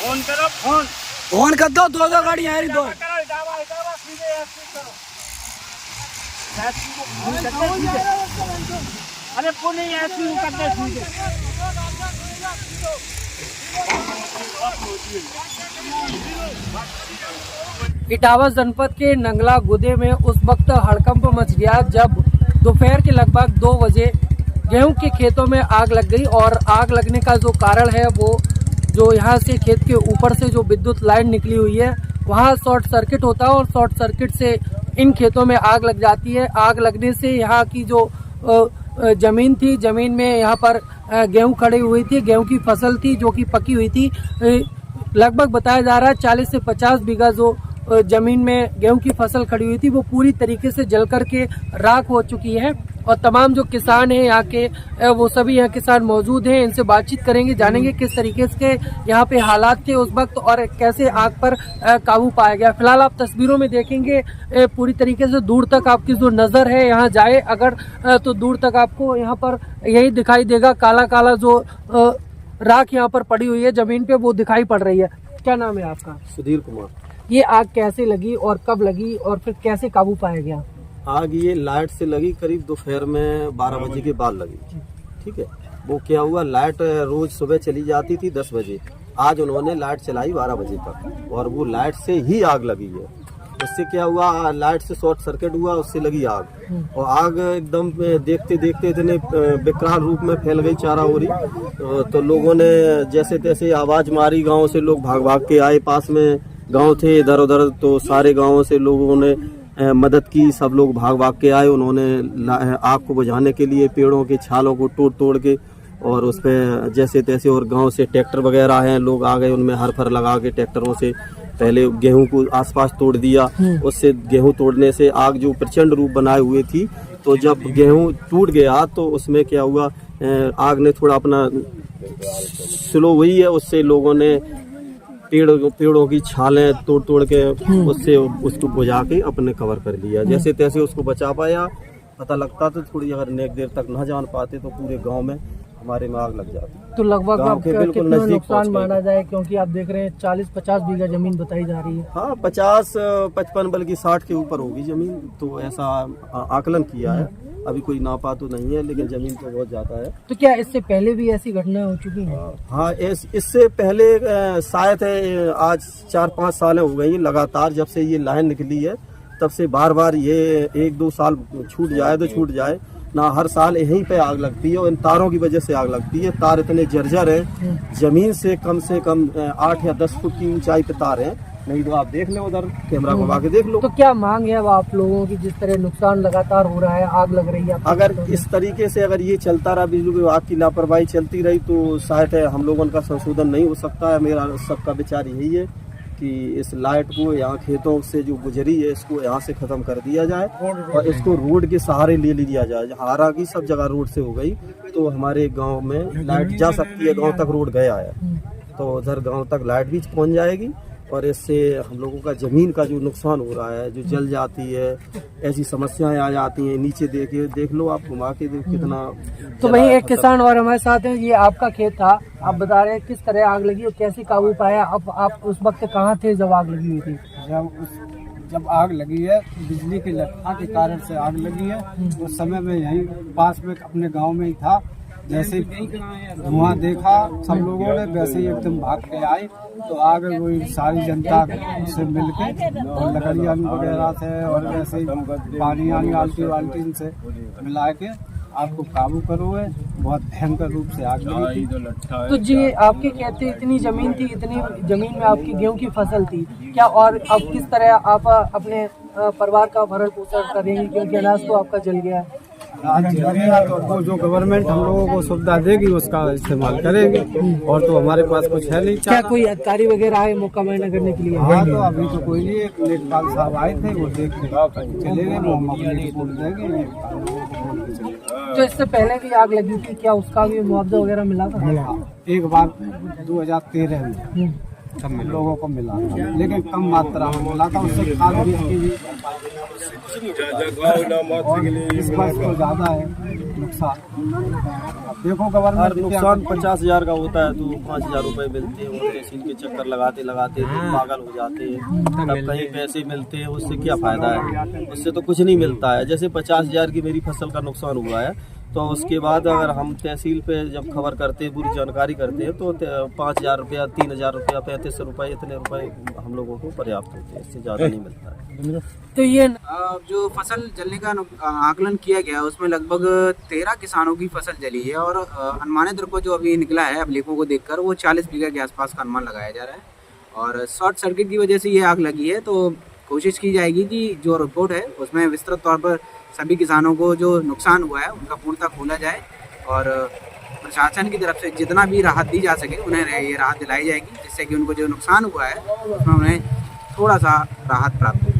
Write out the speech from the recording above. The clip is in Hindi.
फोन करो, फोन फोन कर दो, दो गाड़ी आ रही दो। अरे फोन नहीं ऐसी करते सीधे। इटावा जनपद के नंगला गुदे में उस वक्त हड़कंप मच गया जब दोपहर के लगभग 2 बजे गेहूं के खेतों में आग लग गई। और आग लगने का जो कारण है वो जो यहाँ से खेत के ऊपर से जो विद्युत लाइन निकली हुई है वहाँ शॉर्ट सर्किट होता है और शॉर्ट सर्किट से इन खेतों में आग लग जाती है। आग लगने से यहाँ की जो जमीन थी, जमीन में यहाँ पर गेहूं खड़ी हुई थी, गेहूं की फसल थी जो कि पकी हुई थी। लगभग बताया जा रहा है 40 से 50 बीघा जो जमीन में गेहूं की फसल खड़ी हुई थी वो पूरी तरीके से जल करके राख हो चुकी है। और तमाम जो किसान हैं यहाँ के वो सभी यहाँ किसान मौजूद हैं, इनसे बातचीत करेंगे, जानेंगे किस तरीके से यहाँ पे हालात थे उस वक्त और कैसे आग पर काबू पाया गया। फिलहाल आप तस्वीरों में देखेंगे पूरी तरीके से दूर तक आपकी जो नज़र है यहाँ जाए अगर तो दूर तक आपको यहाँ पर यही दिखाई देगा, काला काला जो राख यहाँ पर पड़ी हुई है जमीन पे वो दिखाई पड़ रही है। क्या नाम है आपका? सुधीर कुमार। ये आग कैसे लगी और कब लगी और फिर कैसे काबू पाया गया? आग ये लाइट से लगी, करीब दोपहर में 12 बजे के बाद लगी। ठीक है, वो क्या हुआ, लाइट रोज सुबह चली जाती थी 10 बजे, आज उन्होंने लाइट चलाई 12 बजे तक और वो लाइट से ही आग लगी है। उससे क्या हुआ, लाइट से शॉर्ट सर्किट हुआ, उससे लगी आग। और आग एकदम देखते देखते इतने विकराल रूप में फैल गई चारा ओरी। तो लोगों ने जैसे तैसे आवाज मारी, गाँव से लोग भाग भाग के आए, पास में गांव थे इधर उधर, तो सारे गांवों से लोगों ने मदद की, सब लोग भाग भाग के आए। उन्होंने आग को बुझाने के लिए पेड़ों के छालों को तोड़ तोड़ के और उस पर जैसे तैसे, और गांव से ट्रैक्टर वगैरह हैं, लोग आ गए, उनमें हर फर लगा के ट्रैक्टरों से पहले गेहूं को आसपास तोड़ दिया। उससे गेहूं तोड़ने से आग जो प्रचंड रूप बनाए हुए थी, तो जब गेहूं टूट गया तो उसमें क्या हुआ, आग ने थोड़ा अपना स्लो हुई है, उससे लोगों ने पेड़ों की छालें तोड़ तोड़ के उससे उसको बुझा के अपने कवर कर लिया। जैसे तैसे उसको बचा पाया। पता लगता तो थोड़ी अगर नेक देर तक न जान पाते तो पूरे गांव में हमारे में आग लग जाती। तो लगभग कितना नुकसान माना जाए, क्योंकि आप देख रहे हैं 40-50 बीघा जमीन बताई जा रही है। हाँ, 50-55 बल्कि 60 के ऊपर होगी जमीन, तो ऐसा आकलन किया है। अभी कोई नापा तो नहीं है, लेकिन जमीन तो बहुत ज्यादा है। तो क्या इससे पहले भी ऐसी घटना हो चुकी है? हाँ, इससे पहले शायद है आज 4-5 साल हो गई लगातार, जब से ये लाइन निकली है तब से बार बार ये 1-2 साल छूट जाए तो छूट जाए ना, हर साल यहीं पे आग लगती है और इन तारों की वजह से आग लगती है। तार इतने जर्जर हैं, जमीन से कम 8 या 10 फुट की ऊंचाई पे तार हैं। नहीं तो आप देख लो, उधर कैमरा घुमा के देख लो। तो क्या मांग है अब आप लोगों की, जिस तरह नुकसान लगातार हो रहा है, आग लग रही है? अगर इस तरीके से अगर ये चलता रहा, बिजली विभाग की लापरवाही चलती रही, तो शायद है हम लोगों का संशोधन नहीं हो सकता है। मेरा सबका विचार यही है कि इस लाइट को यहाँ खेतों से जो गुजरी है इसको यहाँ से खत्म कर दिया जाए और इसको रोड के सहारे ले लिया जाए। हारा की सब जगह रोड से हो गई तो हमारे गांव में लाइट जा सकती है। गांव तक रोड गया है तो उधर गांव तक लाइट भी पहुंच जाएगी और इससे हम लोगों का जमीन का जो नुकसान हो रहा है, जो जल जाती है, ऐसी समस्याएं आ जाती हैं। नीचे देख लो आप, घुमा के देख कितना। तो भाई एक किसान और हमारे साथ हैं, ये आपका खेत था, आप बता रहे हैं किस तरह आग लगी और कैसे काबू पाया? अब आप उस वक्त कहाँ थे जब आग लगी हुई थी? जब आग लगी है बिजली के लपटा के कारण से आग लगी है। उस समय में यहीं पास में अपने गांव में ही था। जैसे धुआं देखा सब लोगों ने, वैसे ही एकदम भाग के आए तो आग वही सारी जनता से मिलके और लकड़ियाँ वगैरह से और वैसे ही पानी आनी बाल्टी से मिला के आग को काबू करो है। बहुत भयंकर रूप से आग लगी थी। तो जी आपके कहते इतनी जमीन थी, इतनी जमीन में आपकी गेहूं की फसल थी क्या, और अब किस तरह आप अपने परिवार का भरण पोषण करेंगे, क्योंकि अनाज तो आपका जल गया है? तो वो जो गवर्नमेंट हम लोगों को सुविधा देगी उसका इस्तेमाल करेंगे, और तो हमारे पास कुछ है नहीं। क्या कोई अधिकारी वगैरह आए मौका मुआयना करने के लिए? हाँ, तो अभी तो कोई नहीं, एक लेखपाल साहब आए थे, वो देख के चले गए, वो हम अपनी रिपोर्ट देंगे। तो इससे पहले भी आग लगी थी, क्या उसका भी मुआवजा वगैरह मिला था? एक बार 2013 में सब लोगों को मिला था, लेकिन कम मात्रा में मिला था। उससे खाद बीज की भी इस बार तो ज़्यादा है नुकसान। अब देखो और गवर्नमेंट नुकसान 50,000 का होता है तो 5,000 रुपए मिलते हैं, और तहसील के चक्कर लगाते लगाते तो पागल हो जाते हैं। तब कहीं पैसे मिलते हैं, उससे क्या फायदा है? उससे तो कुछ नहीं मिलता है। जैसे 50,000 की मेरी फसल का नुकसान हुआ है, तो उसके बाद अगर हम तहसील पे जब खबर करते हैं, पूरी जानकारी करते हैं, तो 5,000 रुपया, 3,000 रुपया, 35 रुपये, इतने रुपए हम लोगों को पर्याप्त होते हैं, इससे ज़्यादा नहीं मिलता है। तो ये जो फसल जलने का आकलन किया गया उसमें लगभग 13 किसानों की फसल जली है और अनुमानित रिपोर्ट जो अभी निकला है अभिलेखों को देखकर वो 40 बीघा के आसपास का अनुमान लगाया जा रहा है। और शॉर्ट सर्किट की वजह से ये आग लगी है, तो कोशिश की जाएगी कि जो रिपोर्ट है उसमें विस्तृत तौर पर सभी किसानों को जो नुकसान हुआ है उनका पूर्णतः खोला जाए और प्रशासन की तरफ से जितना भी राहत दी जा सके उन्हें ये राहत दिलाई जाएगी, जिससे कि उनको जो नुकसान हुआ है उसमें उन्हें थोड़ा सा राहत प्राप्त हो।